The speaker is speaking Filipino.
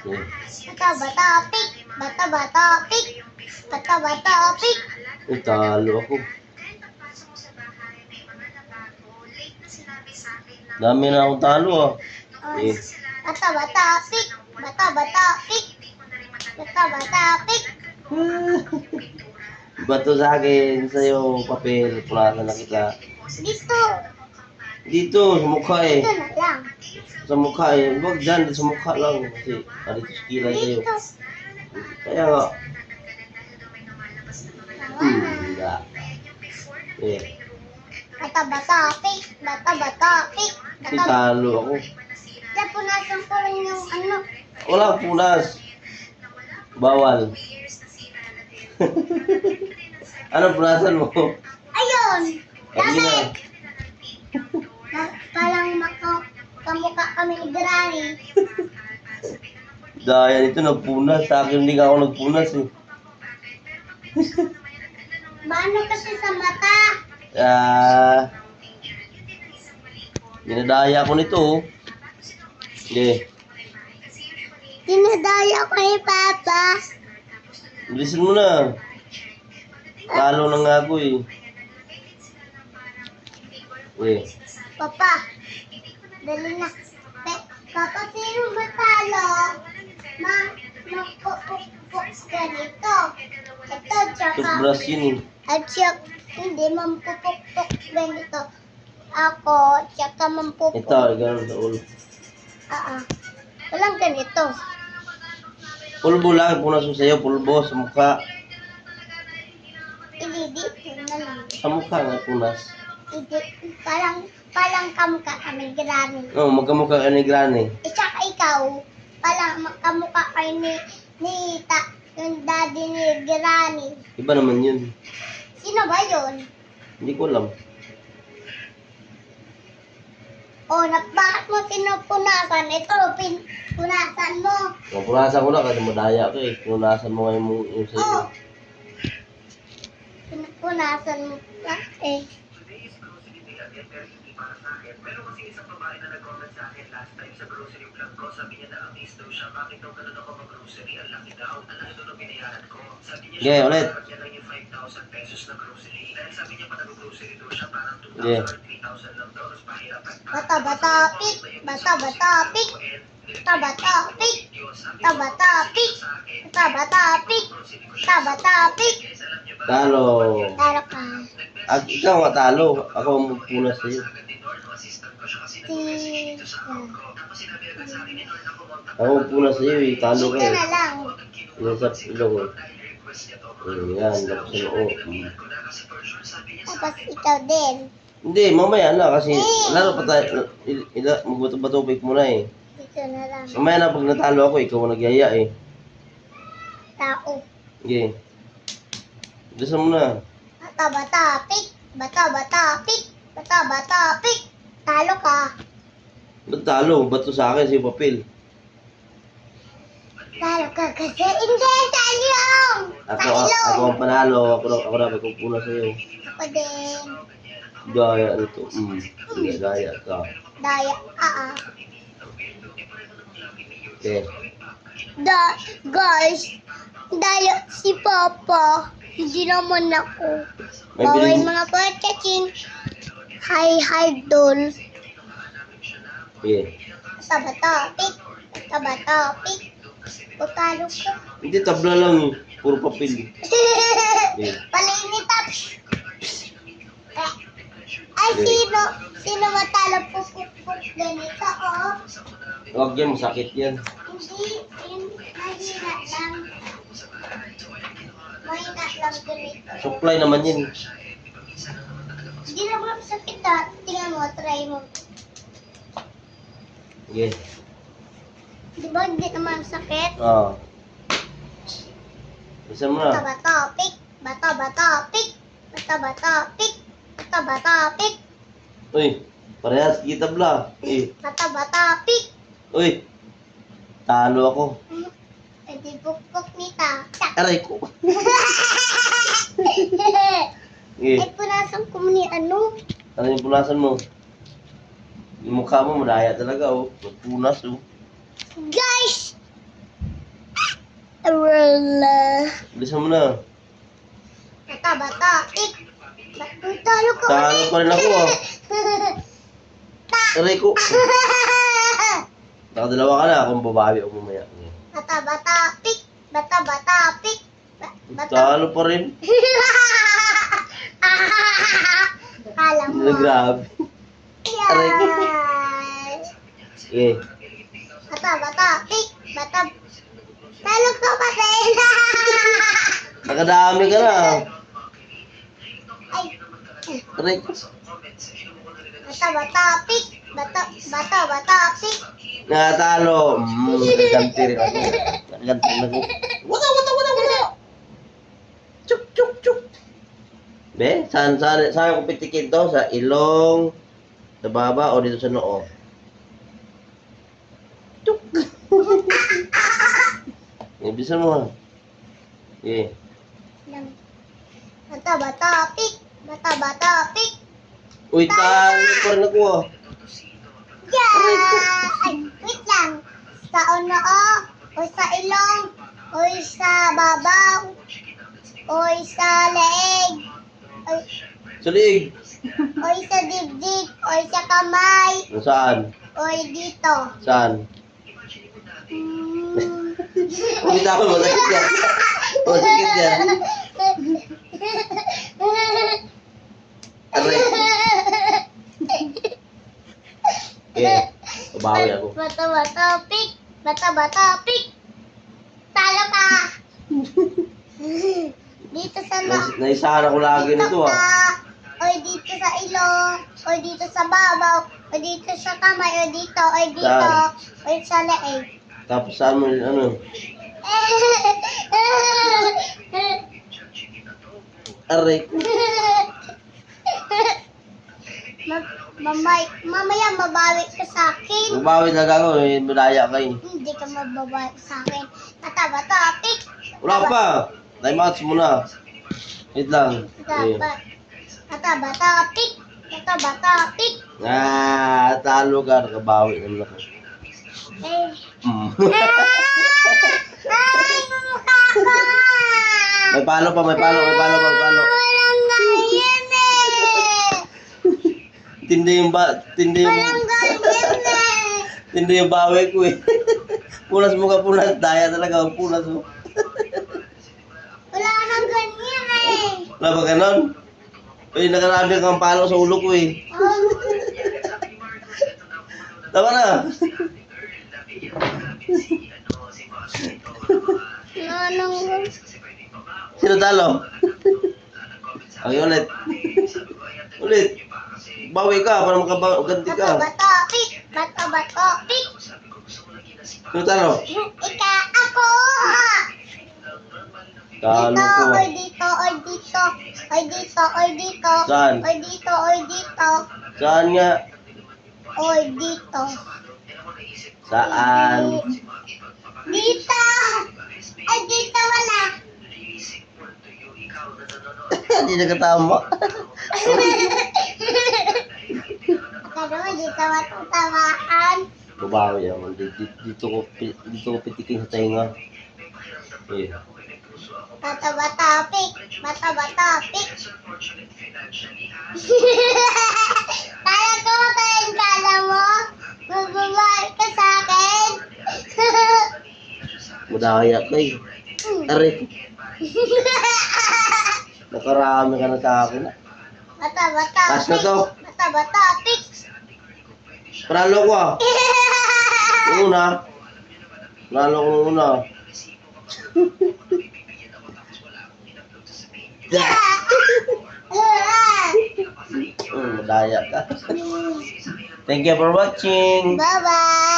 Eh, Bata-bata, pik. Bata-bata, pik. Bata-bata, pik. talo ako. Dami na akong talo ah. Eh, Bata-bata, pik. Bata-bata, pik. Bata-bata, pik. bato sa akin, sa'yo, papel, punasan na kita. Dito. Dito, sa mukha eh. Dito na lang. Sa mukha eh. Huwag dyan, sa mukha lang. Kasi, dito sa kilay sa'yo. Dito. Kaya nga. Tama na. Hindi. Eh, Bata-bata, pik. Bata-bata, pik. Bata-bata. talo ako. Diyan, punasan ko lang yung ano. Wala punas. Bawal. Ano punasan mo? Ayun! Hindi Dami! na. Parang kamukha kami ni Granny. Dahil ito nagpunas. Sa akin hindi nga ako nagpunas eh. Mano kasi sa mata. Dinadaya ko nito oh. Sige. Dinadaya ko ni Papa. Bilisin mo na. Talo na nga ako eh. Eh. Papa, dali na. Papa, sino ba talo? Magpupukpuk ganito. Ito, tsaka. Toothbrush yun eh. At tsaka, hindi, mampupukpuk ganito. Ako, tsaka mampupuk. Ito, gano'n sa ulo. Walang ganito. Pulbo lang, punas mo sa'yo, pulbo sa mukha. Hindi, dito na lang. Sa mukha nga punas. Hindi, parang kamukha kami Granny. Oo, magkamukha ka ni Granny. Tsaka ikaw, parang kamukha kayo ni yung daddy ni Granny. Iba naman yun. Sino ba yun? Hindi ko alam. Oh, bakit mo pinupunasan? Ito, punasan mo. Punasan ko na kasi madaya ka eh. Punasan mo ngayon yung sa'yo. Oh, pinupunasan mo pa eh. Meron kasi isang babae na nag-comment sa akin last time sa grocery vlog ko. Sabi niya na-amaze daw siya. Bakit daw ganun ako mag-grocery? Ang laki daw. Ang laki daw na binayaran ko. Sabi niya Okay, ulit. niya lang yung 5,000 pesos na grocery. Dahil sabi niya pa nag-grocery daw siya. Parang 2,000 Yeah. or 3,000 lang daw. Tapos pahirapan. Bata-bata, pik. Bata-bata, pik. Bata-bata, pik. Bata-bata, pik. Bata-bata, pik. Bata-bata, pik. Talo. Taro ka. At ikaw nga talo. Ako ang magpunas sa'yo. Ako ang magpunas sa'yo eh. Talo ka Dito eh. na lang. Yan sa ilong eh. Yan, tapos sa noo. Tapos ikaw din. Hindi, mamaya na kasi lalo pa tayo. Magbato-batubik mo na eh. Dito na lang. Mamaya na pag natalo ako, ikaw ang nagyaya eh. Tao. Sige. Gusto mo na. Bata-bata, pik. Bata-bata, pik. Bata-bata, pik. Talo ka. Ba't talo? Ba't to sa akin si papel? Talo ka kasi hindi sa ilong. Sa Ako ilong. ang panalo. Ako na may kumpuna sa'yo. Ako din. Gaya nito. Sige, gaya ka. Daya. Okay. Guys, daya si Papa. Hindi naman ako. May Bawal biling- mga purchasing. Hi, doll. Sige. Bata-bata, pik. Bata-bata, pik. Putalo ka. Hindi, tabla lang eh. Puro papel. Palinitap. Ay, sino matalo pupukpuk ganito, oh? Huwag yan, masakit yan. Hindi, mahina lang. Mahina lang ganito. Supply naman yan. Hindi naman sakit ah. Tingnan mo, try mo. Sige. Di ba hindi naman sakit? Ah. Isa mo na. Bata-bata, pik. Bata-bata, pik. Bata-bata, pik. Bata-bata, pik. Uy, parehas kita tabla. Bata-bata, pik. Uy, talo ako. Eh, di bukbuk nita. Tsak. Aray ko. Sige. Ay, punasan ko ni ano. Ano yung punasan mo? Yung mukha mo, madaya talaga oh. Magpunas oh. Guys! Bilisan mo na. Bata. Tik. Talo ko. Talo pa rin ako ah. Aray ko. Nakadalawa ka na kung babawi ako mamaya. Bata. Tik. Bata. Tik. Talo pa rin. Kala mo. Grabe. Aray ko. Yan. Sige. Bata. Tik. Talo ko pa din. Nakadami ka na. Ay. Aray ko. Bata. Tik. Bata. Tik. Natalo. Nagaganti rin ako. Nagaganti rin ako. Wala. Chuk. Be, saan ko pitikin to? Sa ilong, sa baba, o dito sa noo? Chuk. Ibisan mo ha. Okay. Bata. Tik. Bata. Tik. Uy, talo pa rin ako ah. Yeah! Ay, wait lang. Sa noo, o sa ilong, o sa babaw, o sa leeg, Sa liig. o sa dibdib, o sa kamay, Saan? o dito. Saan? Hmm. Ulit ako, masakit yan. Masakit yan. Aray. Okay, babawi ako. Bata. Pik. Bata. Pik. Talo ka. Dito sa Naisara ko lagi nito ah. Oy dito sa ilong, oy dito sa babaw, oy dito sa kamay, oy dito, Saan? oy sa leeg. Tapos saan mo, ano? Aray. Mamaya mabawi ka sa akin. Babawi talaga ako, eh, malaya ka eh. Hindi ka mababawi sa akin. Bata, pik. Wala ka pa. Time outs muna. Wait lang. Okay. Bata, pik. Talo ka. Nakabawi naman ako. Mm. Ay, mukha ko. May palo pa. Walang ganyan eh. Tindi yung Walang ganyan eh. tindi yung bawi ko eh. Punas mo ka, punas. Daya talaga ang punas mo. Wala nang ganyan eh. Wala ba ganon? Eh, nakarami kang palo sa ulo ko eh. Tama na. Anong Sino talo? Okay, ulit. Bawi ka para makaganti ka. Bata, pik. Sino talo? Ako. Talo ko. Oy dito. Saan? Oy dito. Saan nga? Oy dito. Saan? Dito. Ay, dito wala. Hindi nakatama. Pero dito matutamaan. Babawi ako. Dito ko pitikin sa tainga. Eh. Bata, pik. Kala ko tayo kala mo? Magbabae ka sa akin? Madaya ka eh. Aray. Nakarami ka na sa akin. Bata, Taas na to. Bata, pik. Panalo ko ah. Yung una. Panalo ko yung una. Madaya ka. Thank you for watching. Bye-bye.